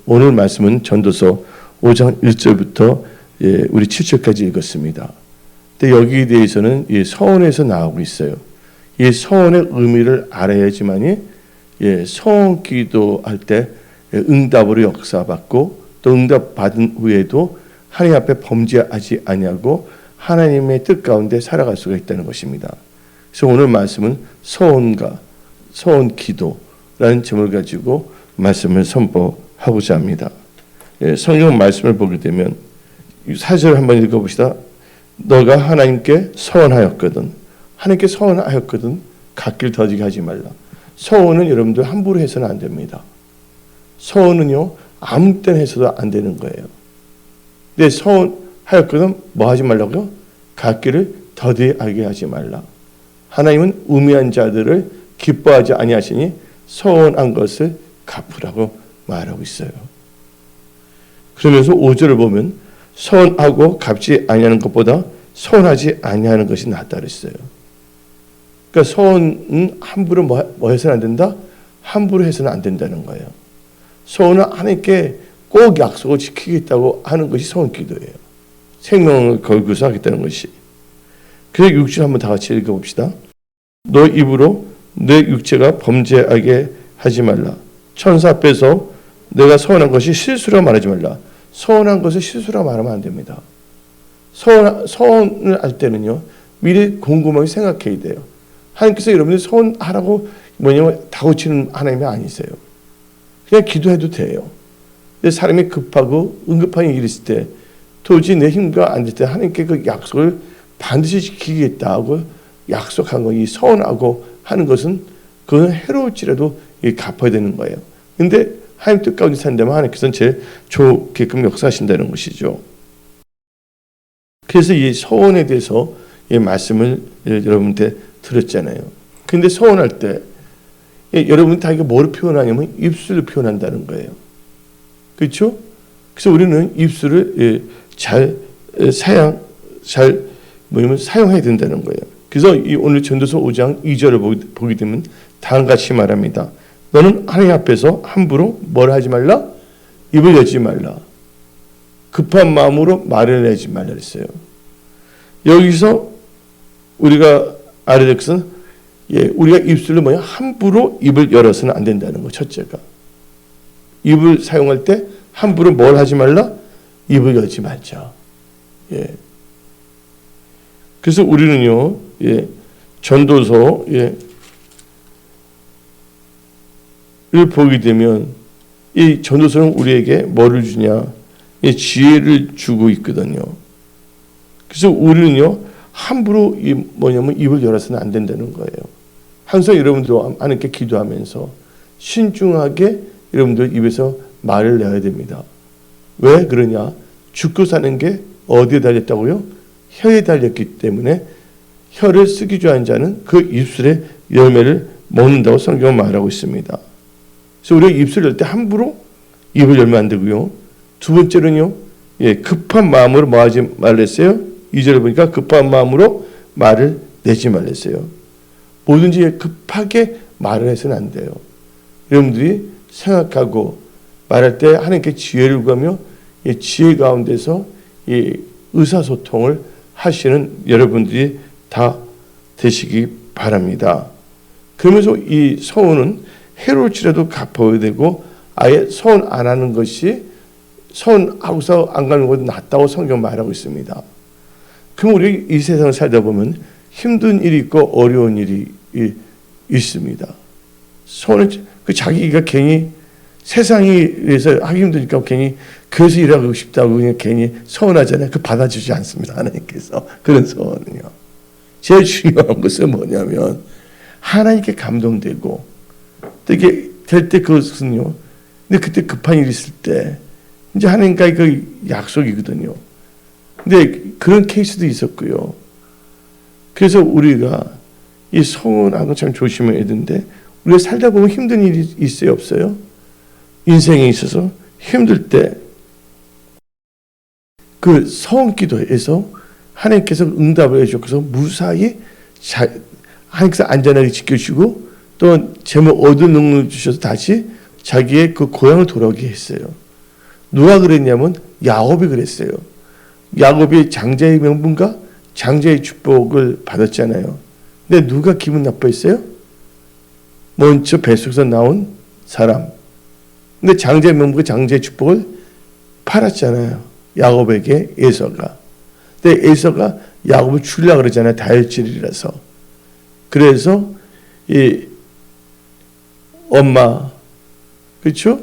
오늘 말씀은 전도서 5장 1절부터 우리 7절까지 읽었습니다. 근데 여기에 대해서는 서원에서 나오고 있어요. 이 서원의 의미를 알아야지만이 서원 기도할 때 응답으로 역사받고 또 응답 받은 후에도 하나님 앞에 범죄하지 아니하고 하나님의 뜻 가운데 살아갈 수가 있다는 것입니다. 그래서 오늘 말씀은 서원과 서원 기도라는 제목을 가지고 말씀을 선포하고자 합니다. 성경 말씀을 보게 되면 4절 한번 읽어봅시다. 너가 하나님께 서원하였거든. 하나님께 서원하였거든. 갓길 더디게 하지 말라. 서원은 여러분들 함부로 해서는 안 됩니다. 서원은요 아무 때나 해서도 안 되는 거예요. 근데 서원하였거든 뭐 하지 말라고요? 갓길을 더디하게 하지 말라. 하나님은 우매한 자들을 기뻐하지 아니하시니 서원한 것을 갚으라고 말하고 있어요. 그러면서 5절을 보면 서원하고 갚지 아니하는 것보다 서원하지 아니하는 것이 낫다 그랬어요. 그러니까 서원은 함부로 뭐 해서는 안 된다? 함부로 해서는 안 된다는 거예요. 서원은 하나님께 꼭 약속을 지키겠다고 하는 것이 서원 기도예요. 생명을 걸고서 하겠다는 것이. 그래서 6절 한번 다 같이 읽어봅시다. 너 입으로 내 육체가 범죄하게 하지 말라. 천사 앞에서 내가 서원한 것이 실수라 말하지 말라. 서원한 것을 실수라 말하면 안 됩니다. 서원을 할 때는요 미리 곰곰하게 생각해야 돼요. 하나님께서 여러분들 서원하라고 뭐냐면 다고치는 하나님이 아니세요. 그냥 기도해도 돼요. 근데 사람이 급하고 응급한 일이 있을 때 도저히 내 힘과 안 될 때 하나님께 그 약속을 반드시 지키겠다고 약속한 거, 이 서원하고 하는 것은 그건 해로울지라도 갚아야 되는 거예요. 근데 하나님 뜻 가운데 산다면 하나님께서는 제일 좋게끔 역사하신다는 것이죠. 그래서 이 서원에 대해서 이 말씀을 여러분한테 들었잖아요. 근데 서원할 때 여러분 다 이게 뭐를 표현하냐면 입술로 표현한다는 거예요. 그렇죠? 그래서 우리는 입술을 잘 사용해야 된다는 거예요. 그래서 오늘 전도서 5장 2절을 보게 되면 다음과 같이 말합니다. 너는 하나님 앞에서 함부로 뭘 하지 말라? 입을 열지 말라. 급한 마음으로 말을 내지 말라 그랬어요. 여기서 우리가 알아야 될 것은 우리가 입술로 함부로 입을 열어서는 안 된다는 거. 첫째가. 입을 사용할 때 함부로 뭘 하지 말라? 입을 열지 말자. 그래서 우리는요, 전도서, 를 보게 되면, 이 전도서는 우리에게 뭐를 주냐? 지혜를 주고 있거든요. 그래서 우리는요, 함부로 입을 열어서는 안 된다는 거예요. 항상 여러분들 하나님께 기도하면서 신중하게 여러분들 입에서 말을 내야 됩니다. 왜 그러냐? 죽고 사는 게 어디에 달렸다고요? 혀에 달렸기 때문에 혀를 쓰기 좋아하는 자는 그 입술의 열매를 먹는다고 성경은 말하고 있습니다. 그래서 우리가 입술을 열 때 함부로 입을 열면 안 되고요. 두 번째는요, 급한 마음으로 뭐 하지 말랬어요? 2절을 보니까 급한 마음으로 말을 내지 말랬어요. 뭐든지 급하게 말을 해서는 안 돼요. 여러분들이 생각하고 말할 때 하나님께 지혜를 구하며 지혜 가운데서 의사소통을 하시는 여러분들이 다 되시기 바랍니다. 그러면서 이 서원은 해로울지라도 갚아야 되고 아예 서원 안 하는 것이 서원하고서 안 가는 것도 낫다고 성경 말하고 있습니다. 그럼 우리 이 세상을 살다 보면 힘든 일이 있고 어려운 일이 있습니다. 서원은 자기가 괜히 세상에서 하기 힘드니까 괜히 교회에서 일하고 싶다고 그냥 괜히 서운하잖아요. 그 받아주지 않습니다. 하나님께서. 그런 서원은요. 제일 중요한 것은 뭐냐면 하나님께 감동되고 또 이게 될 때 그것은요. 근데 그때 급한 일이 있을 때 이제 하나님과의 그 약속이거든요. 근데 그런 케이스도 있었고요. 그래서 우리가 이 서운하고 참 조심해야 되는데 우리가 살다 보면 힘든 일이 있어요, 없어요? 인생에 있어서 힘들 때 그 서원 기도에서 하나님께서 응답을 해주셔서 무사히 하나님께서 안전하게 지켜주시고 또 제목 얻은 능력을 주셔서 다시 자기의 그 고향을 돌아오게 했어요. 누가 그랬냐면 야곱이 그랬어요. 야곱이 장자의 명분과 장자의 축복을 받았잖아요. 근데 누가 기분 나빠했어요? 먼저 뱃속에서 나온 사람. 근데 장자의 명분과 장자의 축복을 팔았잖아요. 야곱에게 에서가. 근데 에서가 야곱을 죽이려고 그러잖아요. 다혈질이라서. 그래서 이 엄마, 그렇죠?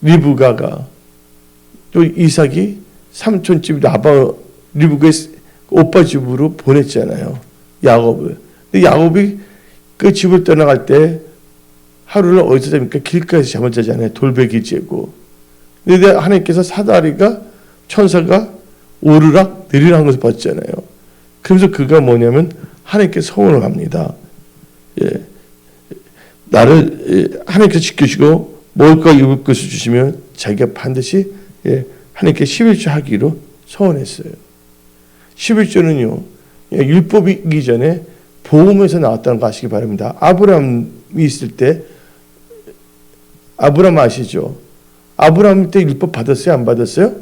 리브가가 또 이삭이 삼촌 집 리브가의 오빠 집으로 보냈잖아요. 야곱을. 근데 야곱이 그 집을 떠나갈 때 하루를 어디서 잡니까? 길가에서 잠을 자잖아요. 돌베개 재고. 근데 하나님께서 사다리가 천사가 오르락 내리락 것을 봤잖아요. 그러면서 그가 뭐냐면 하나님께 소원을 합니다. 예. 나를 하나님께서 지켜주시고 먹을 거 입을 것을 주시면 자기가 반드시 하나님께 11조 하기로 소원했어요. 11조는요. 율법이기 전에 복음에서 나왔다는 거 아시기 바랍니다. 아브라함이 있을 때 아브라함 아시죠? 아브라함 때 율법 받았어요? 안 받았어요?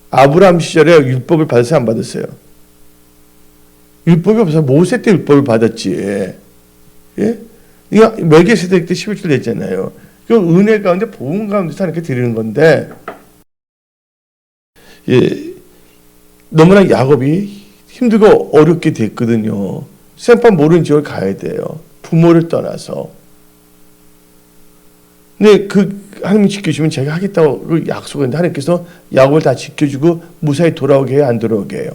아브라함 시절에 율법을 받았어요? 안 받았어요? 율법이 없어서 모세 때 율법을 받았지. 예? 그러니까 멜기세덱 때 11조 냈잖아요. 그 은혜 가운데 복음 가운데서 하나님께 드리는 건데, 예, 너무나 야곱이 힘들고 어렵게 됐거든요. 생판 모르는 지역을 가야 돼요. 부모를 떠나서. 근데 그 하나님이 지켜주면 제가 하겠다고 약속했는데 하나님께서 야곱을 다 지켜주고 무사히 돌아오게 해요? 안 돌아오게 해요?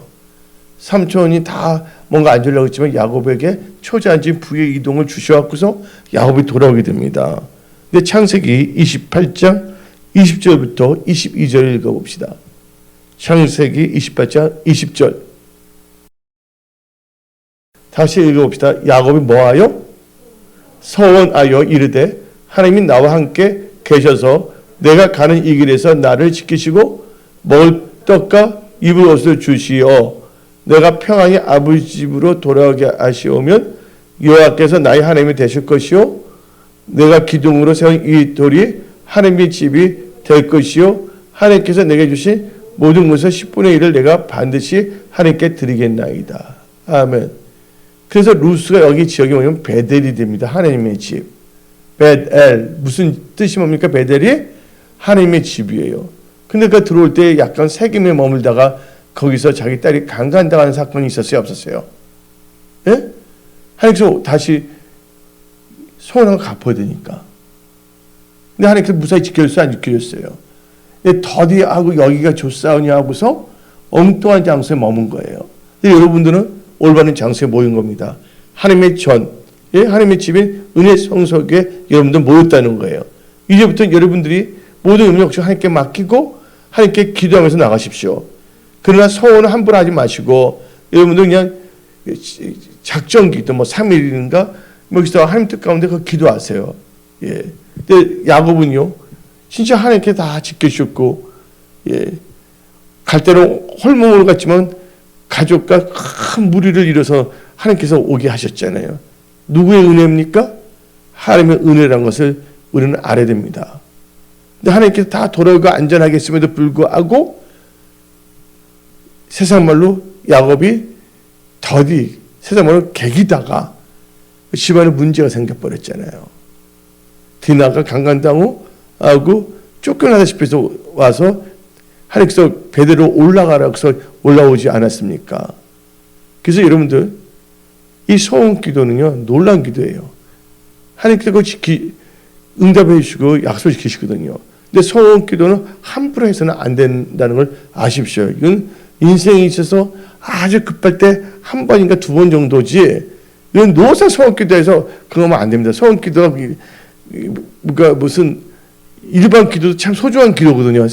삼촌이 다 뭔가 안 주려고 했지만 야곱에게 초자연적인 부의 이동을 주셔갖고서 야곱이 돌아오게 됩니다. 근데 창세기 28장 20절부터 22절 읽어봅시다. 창세기 28장 20절. 다시 읽어봅시다. 야곱이 뭐하여? 서원하여 이르되 하나님이 나와 함께 계셔서 내가 가는 이 길에서 나를 지키시고 먹을 떡과 입을 옷을 주시어 내가 평안히 아버지 집으로 돌아오게 하시오면 여호와께서 나의 하나님이 되실 것이요 내가 기둥으로 세운 이 돌이 하나님의 집이 될 것이요 하나님께서 내게 주신 모든 것의 10분의 1을 내가 반드시 하나님께 드리겠나이다. 아멘. 그래서 루스가 여기 지역이 뭐냐면 베델이 됩니다. 하나님의 집. 베델. 무슨 뜻이 뭡니까? 베델이 하나님의 집이에요. 근데 그 들어올 때 약간 세겜에 머물다가 거기서 자기 딸이 강간당하는 사건이 있었어요? 없었어요? 예? 하나님께서 다시 소원을 갚아야 되니까. 근데 하나님께서 무사히 지켜줬어요? 안 지켜줬어요? 더디하고 여기가 좋사오니 하고서 엉뚱한 장소에 머문 거예요. 근데 여러분들은 올바른 장소에 모인 겁니다. 하나님의 전, 하나님의 집인 은혜 성소에 여러분들 모였다는 거예요. 이제부터 여러분들이 모든 음력 하나님께 맡기고 하나님께 기도하면서 나가십시오. 그러나 소원을 함부로 하지 마시고 여러분들 그냥 작정 기도 뭐 3일인가 뭐 여기서 하나님 뜻 가운데 그 기도하세요. 예. 근데 야곱은요. 진짜 하나님께 다 지켜주셨고 갈 때는 홀몸으로 갔지만 가족과 큰 무리를 이뤄서 하나님께서 오게 하셨잖아요. 누구의 은혜입니까? 하나님의 은혜라는 것을 우리는 알아야 됩니다. 근데 하나님께서 다 돌아오고 안전하게 했음에도 불구하고 세상 말로 야곱이 더디 세상 말로 개기다가 집안에 문제가 생겨버렸잖아요. 디나가 강간당하고 쫓겨나다시피 해서 와서 하나님께서 베델로 올라가라고 해서 올라오지 않았습니까? 그래서 여러분들 이 소원 기도는요 놀라운 기도예요. 하나님께서 응답해 주시고 약속 지키시거든요. 근데 소원 기도는 함부로 해서는 안 된다는 걸 아십시오. 이건 인생에 있어서 아주 급할 때 한 번인가 두 번 정도지 이건 노사 소원 기도해서 그러면 안 됩니다. 소원 기도가 무슨 일반 기도도 참 소중한 기도거든요.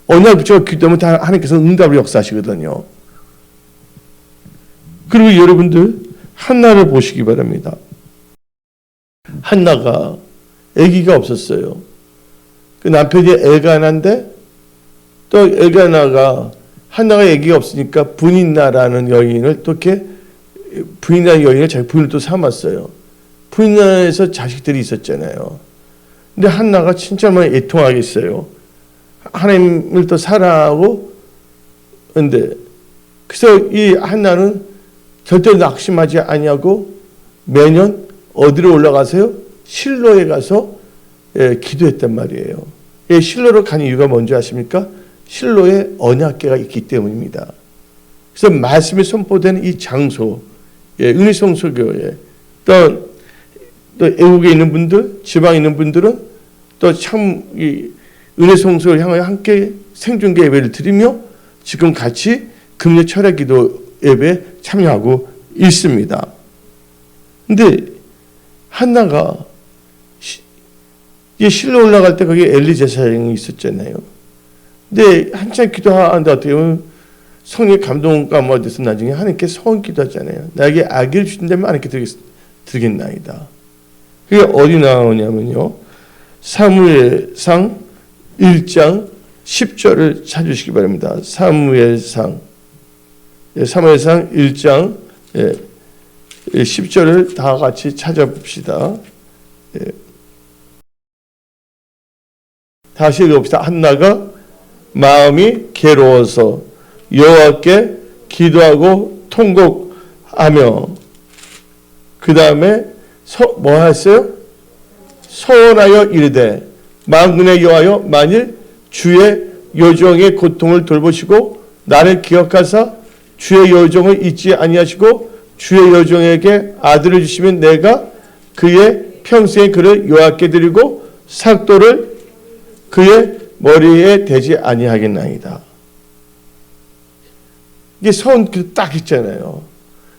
어느 날 붙여 기도하면 다 하나님께서 응답을 역사하시거든요. 그리고 여러분들 한나를 보시기 바랍니다. 한나가 아기가 없었어요. 그 남편이 엘가나인데 또 엘가나가 한나가 아기가 없으니까 분인나라는 여인을 또 이렇게 부인이라는 여인을 자기 부인을 또 삼았어요. 부인나라에서 자식들이 있었잖아요. 근데 한나가 진짜 많이 애통하겠어요. 하나님을 또 사랑하고, 근데 그래서 이 한나는 절대 낙심하지 아니하고 매년 어디로 올라가세요? 실로에 가서 기도했단 말이에요. 실로로 간 이유가 뭔지 아십니까? 실로에 언약궤가 있기 때문입니다. 그래서 말씀이 선포되는 이 장소, 은혜성소교회, 또 애국에 있는 분들, 지방에 있는 분들은 또 참 은혜성소를 향하여 함께 생중계 예배를 드리며 지금 같이 금요 철야 기도 예배에 참여하고 있습니다. 근데 한나가 실로 올라갈 때 거기 엘리 제사장이 있었잖아요. 근데 한참 기도하는데 어떻게 보면 성령의 감동감 얻어서 나중에 하나님께 소원 기도하잖아요. 나에게 아기를 주신다면 하나님께 드리겠나이다. 그게 어디 나오냐면요. 사무엘상 1장 10절을 찾으시기 바랍니다. 사무엘상 1장 10절을 다 같이 찾아봅시다. 다시 읽어봅시다. 한나가 마음이 괴로워서 여호와께 기도하고 통곡하며 그 다음에 뭐 했어요? 소원하여 이르되 만군의 여호와여 만일 주의 여종의 고통을 돌보시고 나를 기억하사 주의 여종을 잊지 아니하시고 주의 여종에게 아들을 주시면 내가 그의 평생의 그를 여호와께 드리고 삭도를 그의 머리에 대지 아니하겠나이다. 이게 소원 기도 딱 있잖아요.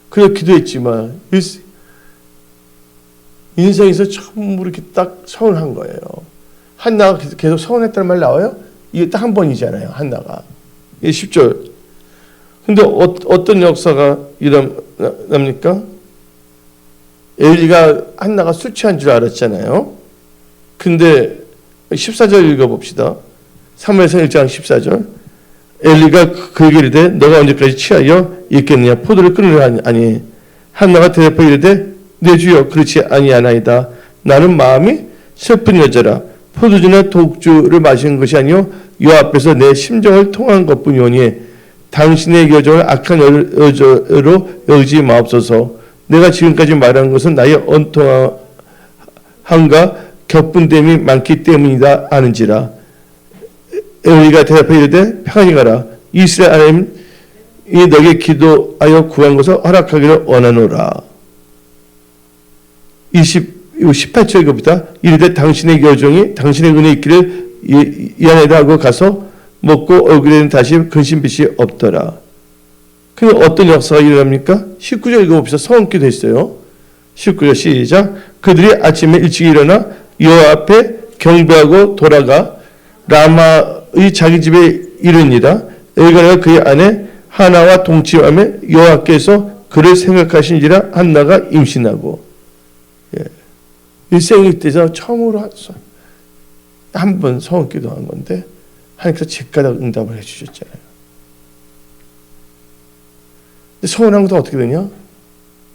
그래서 기도했지만 인생에서 처음으로 이렇게 딱 서운한 거예요. 한나가 계속 서운했다는 말 나와요? 이게 딱 한 번이잖아요. 한나가. 이게 10절. 근데 어떤 역사가 일어납니까? 엘리가 한나가 술 취한 줄 알았잖아요. 근데 14절 읽어봅시다. 사무엘상 1장 14절. 엘리가 그에게 이르되 너가 언제까지 취하여 있겠느냐 포도를 끊으려 하니 한나가 대답하여 이르되 내 주여 그렇지 아니하나이다. 나는 마음이 슬픈 여자라 포도주나 독주를 마시는 것이 아니요 여 앞에서 내 심정을 통한 것뿐이오니 당신의 여정을 악한 여자로 여기지 마옵소서. 내가 지금까지 말한 것은 나의 언통함과 격분됨이 많기 때문이다 하는지라. 엘리가 대답하여 이르되 평안히 가라. 이스라엘 하나님이 너에게 기도하여 구한 것을 허락하기를 원하노라. 18절 이거보다 이르되 당신의 여종이 당신의 은혜 있기를 이안에다 하고 가서 먹고 얼굴에는 다시 근심빛이 없더라. 그럼 어떤 역사가 일어납니까? 19절 읽어봅시다. 소원기도 했어요. 19절 시작. 그들이 아침에 일찍 일어나 여호와 앞에 경배하고 돌아가 라마의 자기 집에 이르니라. 엘가나가 그의 아내 하나와 동침하며 여호와께서 그를 생각하신지라 한나가 임신하고. 일생일 때서 처음으로 한 번 소원기도 한 건데 하나님께서 제가닥 응답을 해주셨잖아요. 근데 소원한 것도 어떻게 되냐?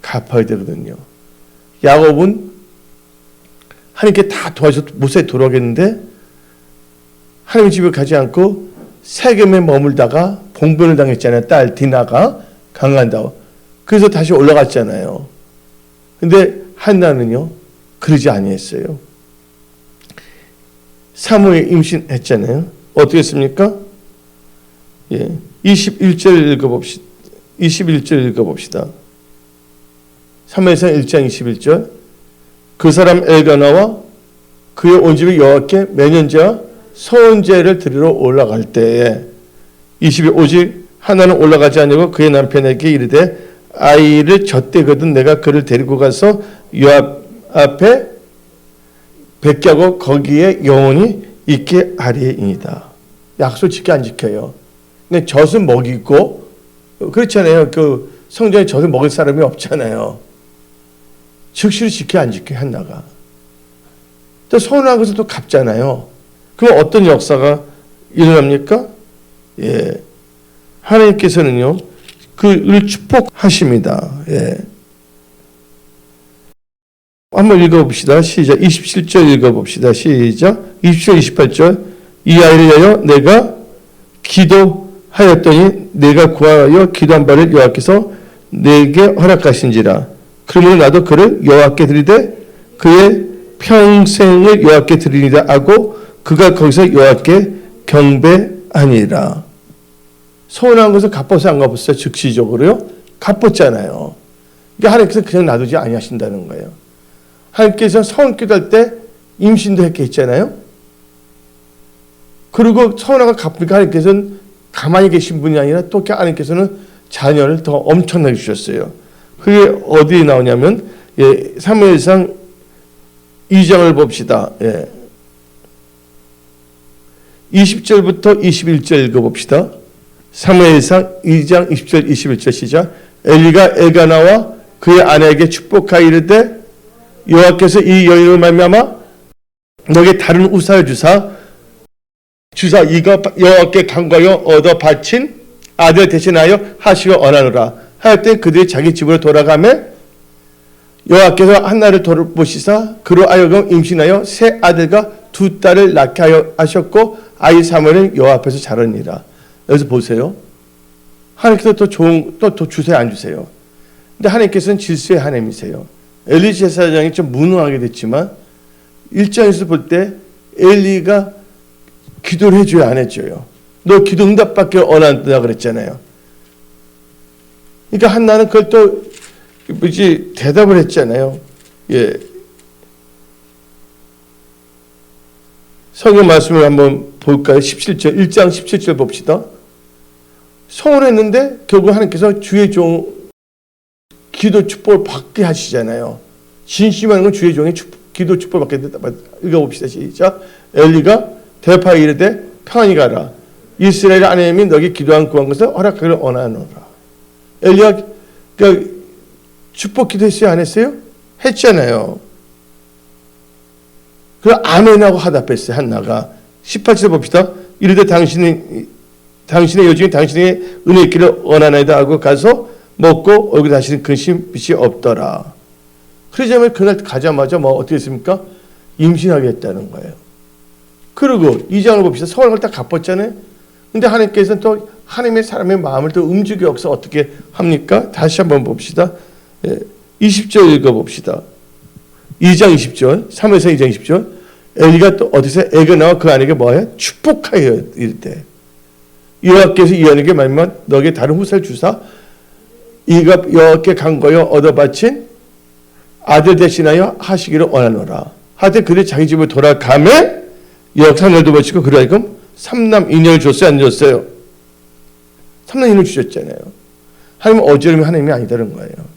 갚아야 되거든요. 야곱은 하나님께 다 도와줘서 모세에 돌아오겠는데 하나님 집에 가지 않고 세겜에 머물다가 봉변을 당했잖아요. 딸 디나가 강간다고. 그래서 다시 올라갔잖아요. 근데 한나는요 그러지 아니했어요. 사무엘 임신했잖아요. 어떻게 했습니까? 21절 읽어봅시다. 21절 읽어봅시다. 사무엘상 1장 21절. 그 사람 엘가나와 그의 온 집이 여호와께 매년제와 소원제를 드리러 올라갈 때에 22 오직 하나는 올라가지 아니고 그의 남편에게 이르되 아이를 젖대거든 내가 그를 데리고 가서 여호와 앞에 뵙게 하고 거기에 영원히 있게 하리이다. 약속 지켜 안 지켜요. 근데 젖은 먹이고 그렇잖아요. 그 성전에 젖을 먹을 사람이 없잖아요. 즉시로 지켜 안 지켜 한나가. 또 서운한 것을 또 갚잖아요. 그럼 어떤 역사가 일어납니까? 하나님께서는요 그를 축복하십니다. 한번 읽어봅시다. 시작. 27절 읽어봅시다. 시작. 27, 28절. 이 아이를 위하여 내가 기도하였더니 내가 구하여 기도한 바를 여호와께서 내게 허락하신지라. 그러므로 나도 그를 여호와께 드리되 그의 평생을 여호와께 드리리라 하고 그가 거기서 여호와께 경배하니라. 서운한 것을 갚아서 안 갚았어요? 즉시적으로요? 갚았잖아요. 그러니까 하나님께서 그냥 놔두지 아니하신다는 거예요. 하나님께서 서운 기도할 때 임신도 했게 했잖아요. 그리고 서운한 걸 갚으니까 하나님께서는 가만히 계신 분이 아니라 또 하나님께서는 자녀를 더 엄청나게 주셨어요. 그게 어디에 나오냐면 사무엘상 2장을 봅시다. 20절부터 21절 읽어봅시다. 사무엘상 2장 20절 21절 시작. 엘리가 엘가나와 그의 아내에게 축복하여 이르되 여호와께서 이 여인을 말미암아 너에게 다른 우사를 주사 이가 여호와께 간과하여 얻어 바친 아들 대신하여 하시고 원하노라 하였더니 그들이 자기 집으로 돌아가매 여호와께서 한나를 돌보시사 그로 하여금 임신하여 세 아들과 두 딸을 낳게 하셨고 아이 사무엘은 여호와 앞에서 자라니라. 여기서 보세요. 하나님께서 또 좋은 또 주세요 안 주세요? 근데 하나님께서는 질서의 하나님이세요. 엘리 제사장이 좀 무능하게 됐지만 1장에서 볼 때 엘리가 기도를 해줘야 안 해줘요. 너 기도 응답밖에 원한다 그랬잖아요. 그러니까 한나는 그걸 또 대답을 했잖아요. 성경 말씀을 한번 볼까요? 17절 1장 17절 봅시다. 서운했는데 결국 하나님께서 주의 종 기도 축복을 받게 하시잖아요. 진심한 건 주의 종의 기도 축복을 받게 된다. 읽어봅시다. 시작. 엘리가 대파에 이르되 평안히 가라. 이스라엘 하나님이 너에게 기도한 구한 것을 허락하기를 원하노라. 엘리가 그러니까 축복 기도했어요? 안 했어요? 했잖아요. 그래서 아멘하고 하답했어요. 한나가. 18절 봅시다. 이르되 당신의 요즘에 당신의 은혜 있기를 원하나이다 하고 가서 먹고 얼굴에 다시는 근심 빛이 없더라. 그러자면 그날 가자마자 어떻게 했습니까? 임신하게 했다는 거예요. 그리고 2장을 봅시다. 서운한 걸 다 갚았잖아요. 근데 하나님께서는 또 하나님의 사람의 마음을 또 움직여 없어 어떻게 합니까? 다시 한번 봅시다. 20절 읽어봅시다. 2장 20절, 3에서 2장 20절. 엘리가 또 어디서 애가 나와 그 아내에게 뭐해? 축복하여 이르되 여호와께서 이 아내에게 말미암아 너에게 다른 후사를 주사 이가 여호와께 간과하여 얻어 바친 아들 대신하여 하시기를 원하노라. 하되 그들이 자기 집을 돌아가매 역사늘도 버치고 그로 하여금 3남 2녀를 줬어요? 안 줬어요? 3남 2녀를 주셨잖아요. 하나님은 어지러움이 하나님이 아니다는 거예요.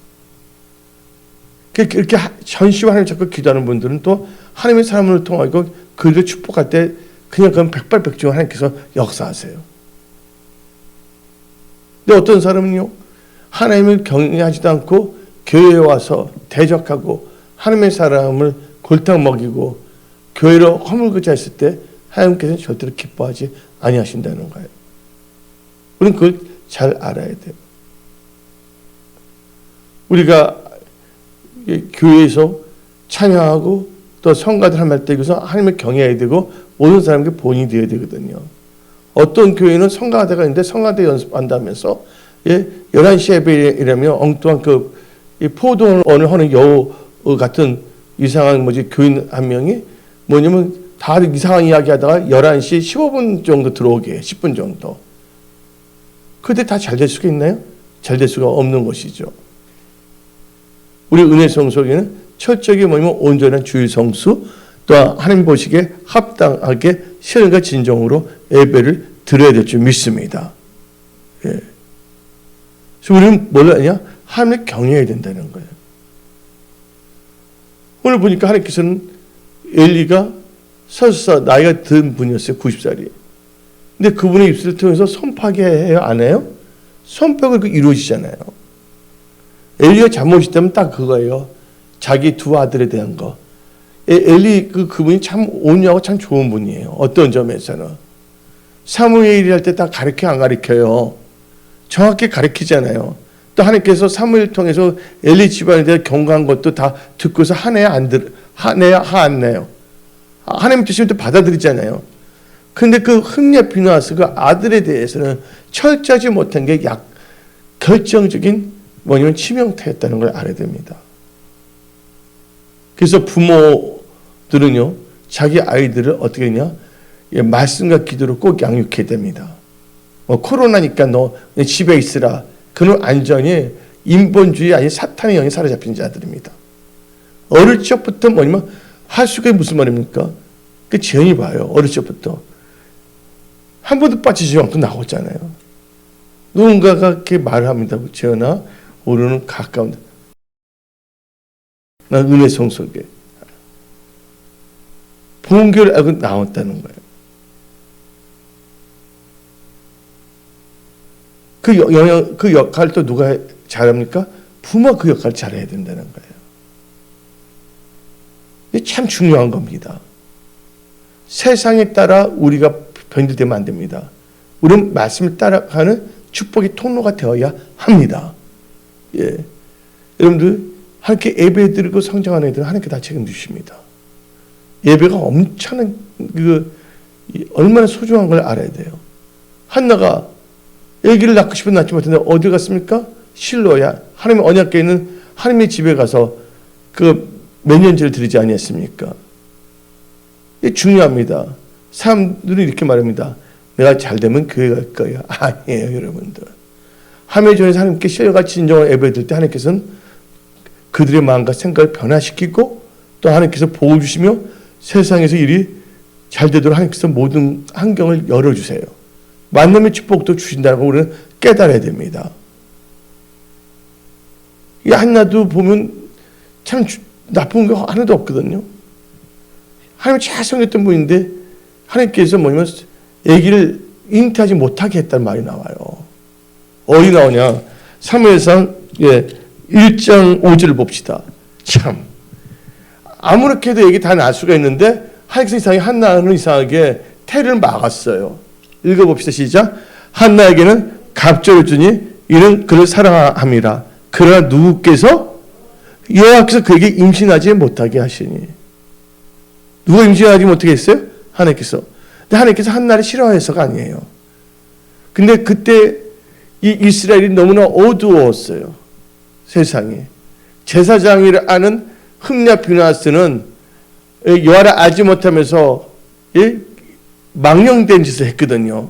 그렇게 전시와 하나님 자꾸 기도하는 분들은 또 하나님의 사람을 통하고 그들을 축복할 때 그냥 그건 백발백중 하나님께서 역사하세요. 근데 어떤 사람은요, 하나님을 경외하지도 않고 교회에 와서 대적하고 하나님의 사람을 골탕 먹이고 교회로 허물고자 했을 때 하나님께서는 절대로 기뻐하지 아니하신다는 거예요. 우리는 그걸 잘 알아야 돼요. 우리가 교회에서 찬양하고 또 성가들 할 때 여기서 하나님을 경외해야 되고 모든 사람에게 본인이 되어야 되거든요. 어떤 교회는 성가대가 있는데 성가대 연습한다면서 11시 예배이라면 엉뚱한 포도원을 하는 여우 같은 이상한 교인 한 명이 뭐냐면 다 이상한 이야기 하다가 11시 15분 정도 들어오게 해요. 10분 정도. 그때 다 잘 될 수가 있나요? 잘 될 수가 없는 것이죠. 우리 은혜 성소에는 철저하게 온전한 주일 성수 또한 하나님 보시기에 합당하게 신과 진정으로 예배를 드려야 될 줄 믿습니다. 그래서 우리는 뭘 하냐? 하나님을 경외해야 된다는 거예요. 오늘 보니까 하나님께서는 엘리가 설사 나이가 든 분이었어요. 90살이. 근데 그분의 입술을 통해서 선포하게 해요? 안 해요? 선포가 이루어지잖아요. 엘리가 잘못이 되면 딱 그거예요. 자기 두 아들에 대한 거. 엘리 그분이 참 온유하고 참 좋은 분이에요. 어떤 점에서는. 사무엘이 할 때 다 가르쳐 안 가르쳐요? 정확히 가르치잖아요. 또 하나님께서 사무엘을 통해서 엘리 집안에 대해 경고한 것도 다 듣고서 하네야 안 내요. 하나님 뜻을 또 받아들이잖아요. 근데 그 흠냐 비나스 그 아들에 대해서는 철저하지 못한 게 결정적인 뭐냐면 치명타였다는 걸 알아야 됩니다. 그래서 부모들은요 자기 아이들을 어떻게 했냐 말씀과 기도로 꼭 양육해야 됩니다. 코로나니까 너 집에 있으라. 그는 완전히 인본주의 아닌 사탄의 영에 사로잡힌 자들입니다. 어릴 적부터 뭐냐면 하수가 무슨 말입니까? 그 재현이 봐요. 어릴 적부터 한 번도 빠지지 않고 나오잖아요. 누군가가 그렇게 말을 합니다. 재현아, 우리는 가까운 나 은혜성 속에 본교를 알고 나왔다는 거예요. 그 역할을 또 누가 잘합니까? 부모가 그 역할을 잘해야 된다는 거예요. 이게 참 중요한 겁니다. 세상에 따라 우리가 변질되면 안 됩니다. 우리는 말씀을 따라가는 축복의 통로가 되어야 합니다. 예. 여러분들, 하나님께 예배 드리고 성장하는 애들은 하나님께 다 책임지십니다. 예배가 엄청난, 얼마나 소중한 걸 알아야 돼요. 한나가 아기를 낳고 싶은 낳지 못했는데 어디 갔습니까? 실로야. 하나님의 언약궤에 있는 하나님의 집에 가서 그 면연제를 드리지 아니했습니까? 이게 중요합니다. 사람들은 이렇게 말합니다. 내가 잘되면 교회 갈 거야. 아니에요, 여러분들. 하나님의 전에서 하나님께 신뢰같이 진정한 예배 드릴 때 하나님께서는 그들의 마음과 생각을 변화시키고 또 하나님께서 복을 주시며 세상에서 일이 잘 되도록 하나님께서 모든 환경을 열어주세요. 만남의 축복도 주신다고 우리는 깨달아야 됩니다. 이 한나도 보면 참 나쁜 거 하나도 없거든요. 하나님 잘 섬겼던 분인데 하나님께서 뭐냐면 아기를 잉태하지 못하게 했다는 말이 나와요. 어디 나오냐? 사무엘상 1장 5절을 봅시다. 참 아무렇게 해도 아기 다 낳을 수가 있는데 하나님께서 이상하게 한나는 이상하게 태를 막았어요. 읽어봅시다. 시작. 한나에게는 갑절을 주니 이는 그를 사랑함이라. 그러나 누구께서 여호와께서 그에게 임신하지 못하게 하시니. 누가 임신하지 못하게 했어요? 하나님께서. 근데 하나님께서 한나를 싫어해서가 아니에요. 근데 그때 이 이스라엘이 너무나 어두웠어요. 세상에. 제사장이라 아는 흠냐 비나스는 여호와를 알지 못하면서 망령된 짓을 했거든요.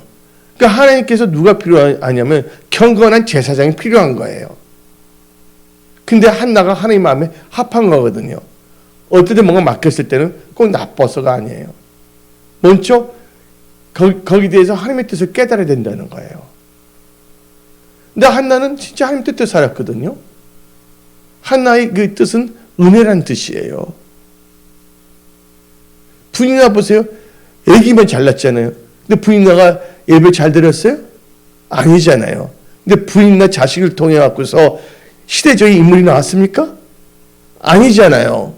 그러니까 하나님께서 누가 필요하냐면 경건한 제사장이 필요한 거예요. 근데 한나가 하나님 마음에 합한 거거든요. 어떨 때 뭔가 맡겼을 때는 꼭 나빠서가 아니에요. 먼저 거기에 대해서 하나님의 뜻을 깨달아야 된다는 거예요. 근데 한나는 진짜 하나님 뜻대로 살았거든요. 한나의 그 뜻은 은혜라는 뜻이에요. 부인이나 보세요. 애기만 잘났잖아요. 근데 부인나가 예배 잘 드렸어요? 아니잖아요. 근데 부인나 자식을 통해 갖고서 시대적인 인물이 나왔습니까? 아니잖아요.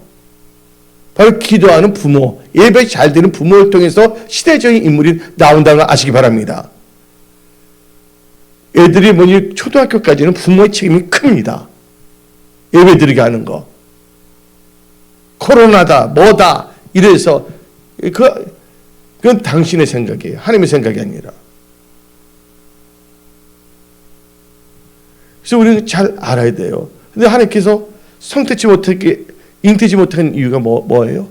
바로 기도하는 부모, 예배 잘 드리는 부모를 통해서 시대적인 인물이 나온다는 걸 아시기 바랍니다. 애들이 뭐니 초등학교까지는 부모의 책임이 큽니다. 예배 드리게 하는 거. 코로나다, 뭐다, 이래서 그건 당신의 생각이에요. 하나님의 생각이 아니라. 그래서 우리는 잘 알아야 돼요. 근데 하나님께서 성태치 못하게, 잉태지 못한 이유가 뭐예요?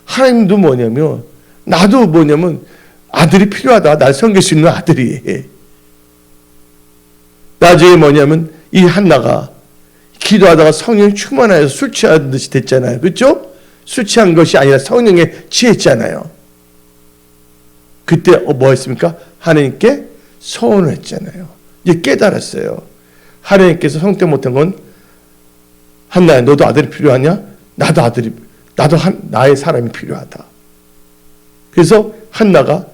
하나님도 뭐냐면, 나도 뭐냐면, 아들이 필요하다. 날 섬길 수 있는 아들이. 나중에 뭐냐면, 이 한나가 기도하다가 성령이 충만하여서 술 취한 듯이 됐잖아요. 그렇죠? 술 취한 것이 아니라 성령에 취했잖아요. 그때 뭐 했습니까? 하나님께 소원을 했잖아요. 이제 깨달았어요. 하나님께서 성태 못한 건 한나야, 너도 아들이 필요하냐? 나도 나의 사람이 필요하다. 그래서 한나가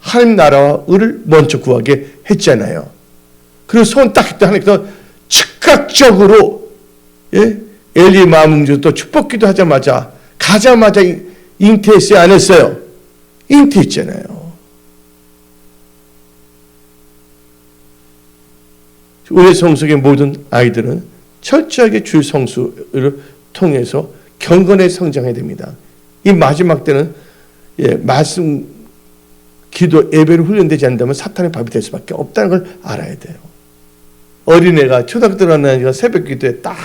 하나님 나라와 의를 먼저 구하게 했잖아요. 그리고 소원 딱 했다. 하나님께서 즉각적으로 엘리 마음응주 또 축복기도 하자마자 가자마자 잉태했어요? 안 했어요? 잉태했잖아요. 우리 성속의 모든 아이들은 철저하게 주의 성수를 통해서 경건에 성장해야 됩니다. 이 마지막 때는 말씀, 기도, 예배를 훈련되지 않는다면 사탄의 밥이 될 수밖에 없다는 걸 알아야 돼요. 어린애가 초등학교 들어가는 애가 새벽 기도에 딱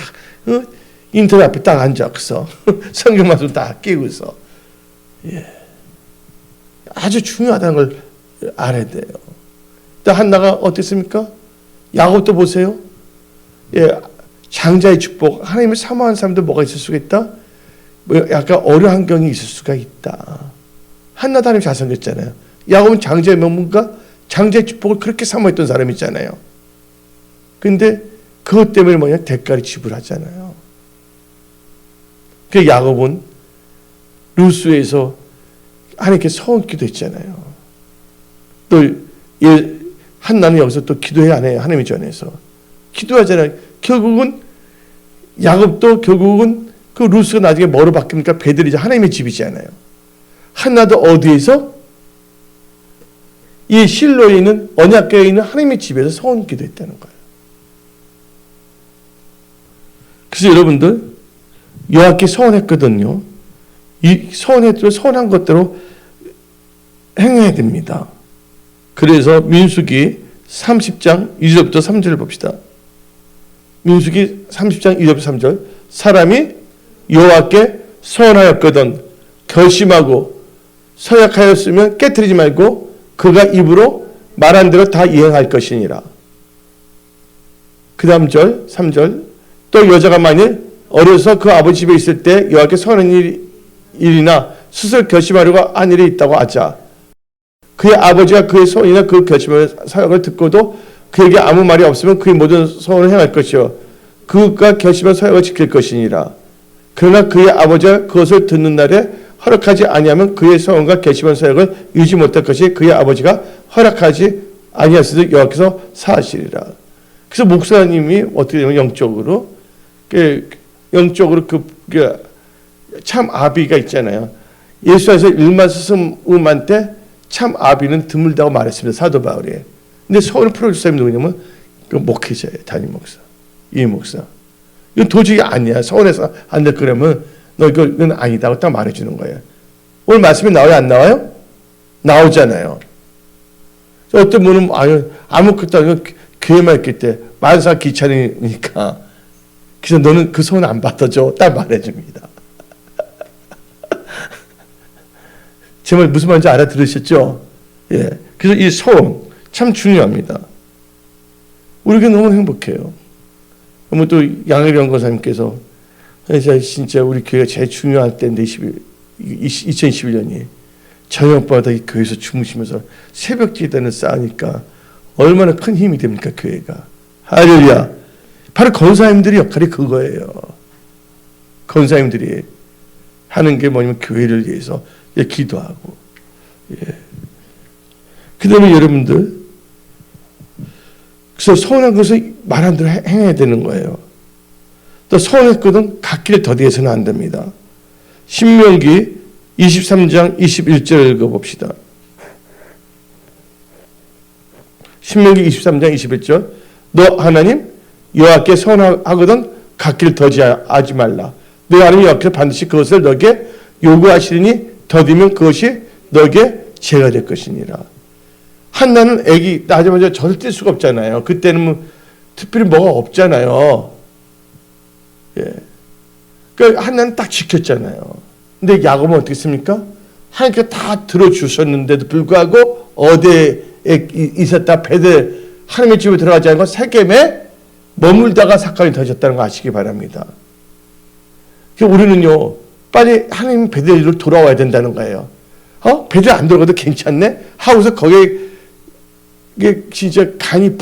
인터넷 앞에 딱 앉아서 성경 말씀 딱 끼고서 아주 중요하다는 걸 알아야 돼요. 또 한나가 어땠습니까? 야곱도 보세요. 장자의 축복, 하나님을 사모하는 사람도 뭐가 있을 수가 있다? 약간 어려운 환경이 있을 수가 있다. 한나도 하나님 잘 섬겼잖아요. 야곱은 장자의 명문가, 장자의 축복을 그렇게 사모했던 사람이잖아요. 근데 그것 때문에 뭐냐? 대가를 지불하잖아요. 그 야곱은 루스에서 하나님께 서원 기도했잖아요. 또 한나는 여기서 또 기도해야 안 해요. 하나님 전에서 기도하잖아요. 결국은 야곱도 결국은 그 루스가 나중에 뭐로 바뀝니까? 베들이 하나님의 집이잖아요. 한나도 어디에서? 이 실로에 있는 언약궤에 있는 하나님의 집에서 서원 기도했다는 거예요. 그래서 여러분들 여호와께 서원했거든요. 이 서원한 것대로 행해야 됩니다. 그래서 민수기 30장 2절부터 3절을 봅시다. 민수기 30장 2절부터 3절. 사람이 여호와께 서원하였거든 결심하고 서약하였으면 깨트리지 말고 그가 입으로 말한 대로 다 이행할 것이니라. 그 다음 절 3절. 또 여자가 만일 어려서 그 아버지 집에 있을 때 여호와께 서원한 일이나 스스로 결심하려고 한 일이 있다고 하자. 그의 아버지가 그의 소원이나 그 결심을 사역을 듣고도 그에게 아무 말이 없으면 그의 모든 소원을 행할 것이요 그가 결심한 사역을 지킬 것이니라. 그러나 그의 아버지가 그것을 듣는 날에 허락하지 아니하면 그의 소원과 결심한 사역을 이루지 못할 것이 그의 아버지가 허락하지 아니하시듯 여호와께서 사하시리라. 그래서 목사님이 어떻게 되면 영적으로 참 아비가 있잖아요. 예수에서 일만 스승만 때 참 아비는 드물다고 말했습니다. 사도 바울이. 근데 서울 풀어줄 사람이 누구냐면 그 목회자예요. 담임 목사. 이 목사. 이건 도저히 아니야. 서울에서 안 될 거라면 너 이건 아니다고 딱 말해주는 거예요. 오늘 말씀이 나와요? 안 나와요? 나오잖아요. 어떤 분은 아무것도 아니고 교회만 있을 때 만사 귀찮으니까 그래서 너는 그 소원 안 받아줘. 딱 말해줍니다. 제 말 무슨 말인지 알아들으셨죠? 그래서 이 소원 참 중요합니다. 우리가 너무 행복해요. 그러면 또 양혜령 권사님께서 진짜 우리 교회가 제일 중요할 때인데 2021년이 저녁마다 이 교회에서 주무시면서 새벽 기도를 쌓으니까 얼마나 큰 힘이 됩니까? 교회가. 할렐루야. 바로 권사님들의 역할이 그거예요. 권사님들이 하는 게 뭐냐면 교회를 위해서 기도하고. 그 다음에 여러분들 그래서 서운한 것을 말한 대로 행해야 되는 거예요. 또 서운했거든 갓길을 더디해서는 안 됩니다. 신명기 23장 21절 읽어봅시다. 신명기 23장 21절. 너 하나님 여호와께 서운하거든 갓길을 더디하지 말라. 너 하나님 여호와께서 반드시 그것을 너에게 요구하시리니 더디면 그것이 너에게 죄가 될 것이니라. 한나는 애기 낳자마자 젖을 뗄 수가 없잖아요. 그때는 특별히 뭐가 없잖아요. 그러니까 한나는 딱 지켰잖아요. 근데 야곱은 어떻게 했습니까? 하나님께서 다 들어주셨는데도 불구하고 어디에 있었다 베들 하나님의 집에 들어가지 않고 세겜에 머물다가 사건이 터졌다는 거 아시기 바랍니다. 우리는요 빨리 하나님 베들로 돌아와야 된다는 거예요. 베들 안 들어가도 괜찮네? 하고서 거기에 진짜 간이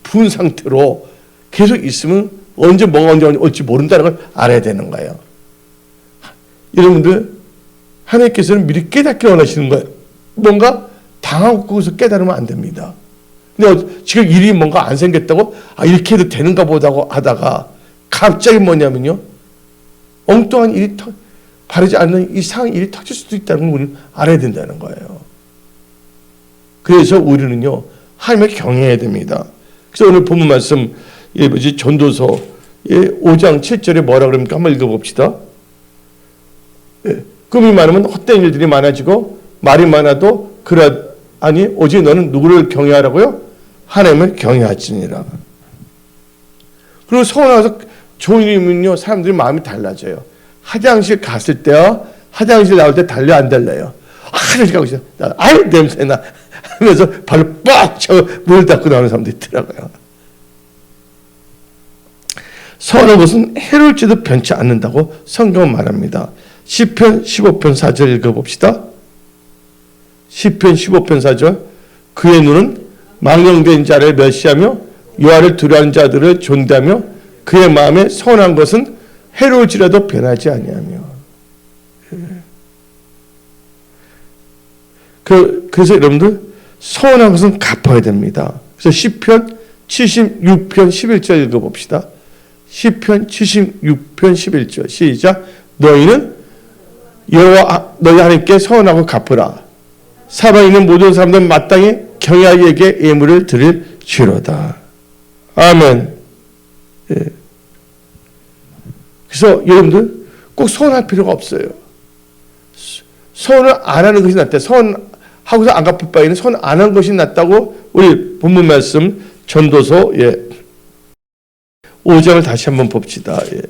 부은 상태로 계속 있으면 언제 뭐가 언제 올지 모른다는 걸 알아야 되는 거예요. 여러분들 하나님께서는 미리 깨닫기 원하시는 거예요. 뭔가 당하고 거기서 깨달으면 안 됩니다. 근데 지금 일이 뭔가 안 생겼다고 이렇게 해도 되는가 보다고 하다가 갑자기 뭐냐면요 엉뚱한 일이 바르지 않는 이상한 일이 터질 수도 있다는 걸 우리는 알아야 된다는 거예요. 그래서 우리는요 하나님을 경외해야 됩니다. 그래서 오늘 본문 말씀 전도서 5장 7절에 뭐라 그럽니까? 한번 읽어봅시다. 꿈이 많으면 헛된 일들이 많아지고 말이 많아도 아니 오직 너는 누구를 경외하라고요? 하나님을 경외하지니라. 그리고 서울 나가서 좋은 일이면요 사람들이 마음이 달라져요. 화장실 갔을 때와 화장실 나올 때 달려 안 달라요? 화장실 가고 있어. 아유 냄새나 하면서 발로 빡 쳐 물 닦고 나오는 사람도 있더라고요. 서운한 것은 해로울지도 변치 않는다고 성경은 말합니다. 시편 15편 4절 읽어봅시다. 시편 15편 4절 그의 눈은 망령된 자를 멸시하며 여호와를 두려워하는 자들을 존대하며 그의 마음에 서운한 것은 해로울지라도 변하지 아니하며. 그래서 여러분들 서운한 것은 갚아야 됩니다. 그래서 시편 76편 11절 읽어봅시다. 시편 76편 11절 시작. 너희는 여호와 너희 하나님께 서운하고 갚으라. 살아있는 모든 사람들 마땅히 경외하기에게 예물을 드릴지로다. 아멘. 예. 그래서 여러분들 꼭 서운할 필요가 없어요. 서운을 안 하는 것이 낫다. 서운하고서 안 갚을 바에는 서운 안 하는 것이 낫다고 우리 본문 말씀 전도서 5장을 다시 한번 봅시다. 예.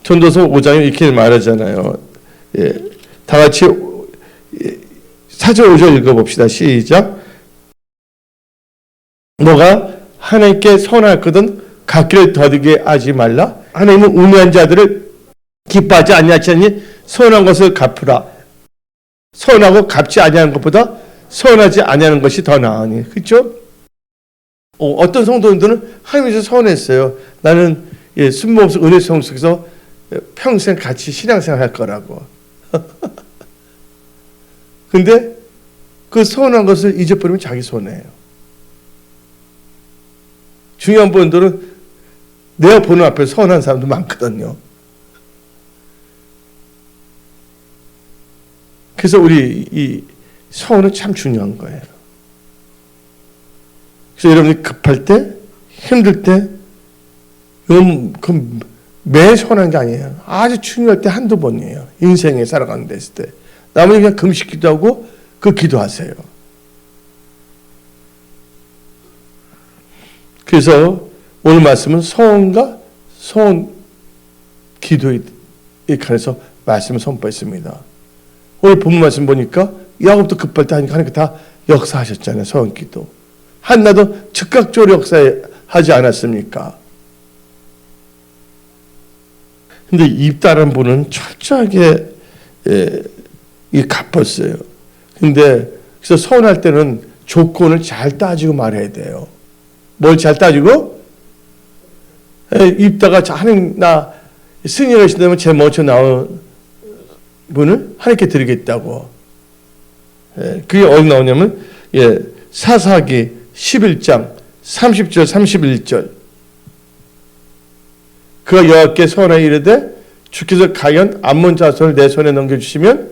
전도서 5장에 이렇게 말하잖아요. 예. 다 같이 4절 5절 읽어봅시다. 시작. 너가 하나님께 서운하거든 갚기를 더디게 하지 말라. 하나님은 우매한 자들을 기뻐하지 아니하시니 서운한 것을 갚으라. 서운하고 갚지 아니하는 것보다 서운하지 아니하는 것이 더 나으니. 그렇죠? 어떤 성도님들은 하나님께서 서운했어요. 나는 순모없이 은혜성 속에서 평생 같이 신앙생활 할 거라고. 근데 그 서운한 것을 잊어버리면 자기 손해예요. 중요한 분들은 내가 보는 앞에 서운한 사람도 많거든요. 그래서 우리 이 서운은 참 중요한 거예요. 그래서 여러분이 급할 때, 힘들 때, 그건 매일 서운한 게 아니에요. 아주 중요할 때 한두 번이에요. 인생에 살아가는 데 있을 때. 나머지 그냥 금식 기도하고 기도하세요. 그래서 오늘 말씀은 서운과 서운 기도에 관해서 말씀을 선포했습니다. 오늘 본문 말씀 보니까 야곱도 급할 때 하니까 하나님께 다 역사하셨잖아요. 서운 기도. 한나도 즉각적으로 역사하지 않았습니까? 근데 입다른 분은 철저하게 갚았어요. 근데 그래서 서운할 때는 조건을 잘 따지고 말해야 돼요. 뭘 잘 따지고? 입다가 하나님 나 승리가 계신다면 제 먼저 나온 분을 하나님께 드리겠다고. 그게 어디 나오냐면 사사기 11장 30절 31절 그가 여호와께 서원하여 이르되 주께서 가연 암몬 자손을 내 손에 넘겨주시면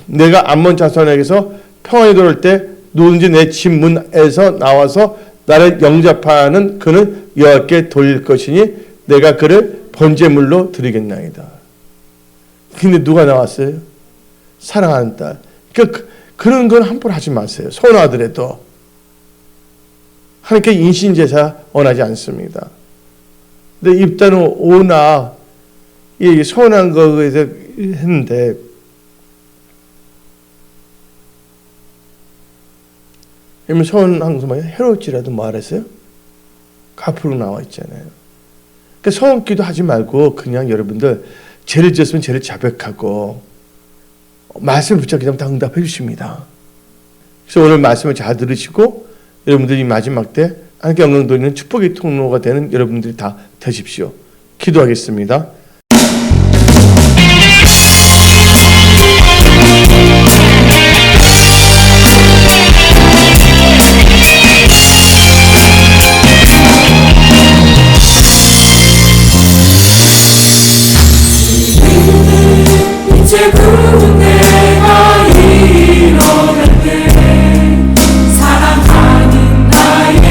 내가 암몬 자손에게서 평안히 돌아올 때 누구든지 내 집 문에서 나와서 나를 영접하는 그는 여호와께 돌릴 것이니 내가 그를 번제물로 드리겠나이다. 근데 누가 나왔어요? 사랑하는 딸. 그러니까 그런 건 함부로 하지 마세요. 서운하더라도 하나님께 인신제사 원하지 않습니다. 근데 입다는 오나 이 서운한 거에서 했는데 그러면 서운한 거 뭐예요? 해로울지라도 말했어요? 갚으로 나와 있잖아요. 그러니까 서운 기도 하지 말고 그냥 여러분들 죄를 지었으면 죄를 자백하고 말씀을 붙잡게 되면 다 응답해 주십니다. 그래서 오늘 말씀을 잘 들으시고 여러분들이 마지막 때 하나님께 영광 돌리는 축복의 통로가 되는 여러분들이 다 되십시오. 기도하겠습니다. 이제 구원 내가 일어날 때 사랑하는 나의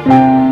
감사합니다.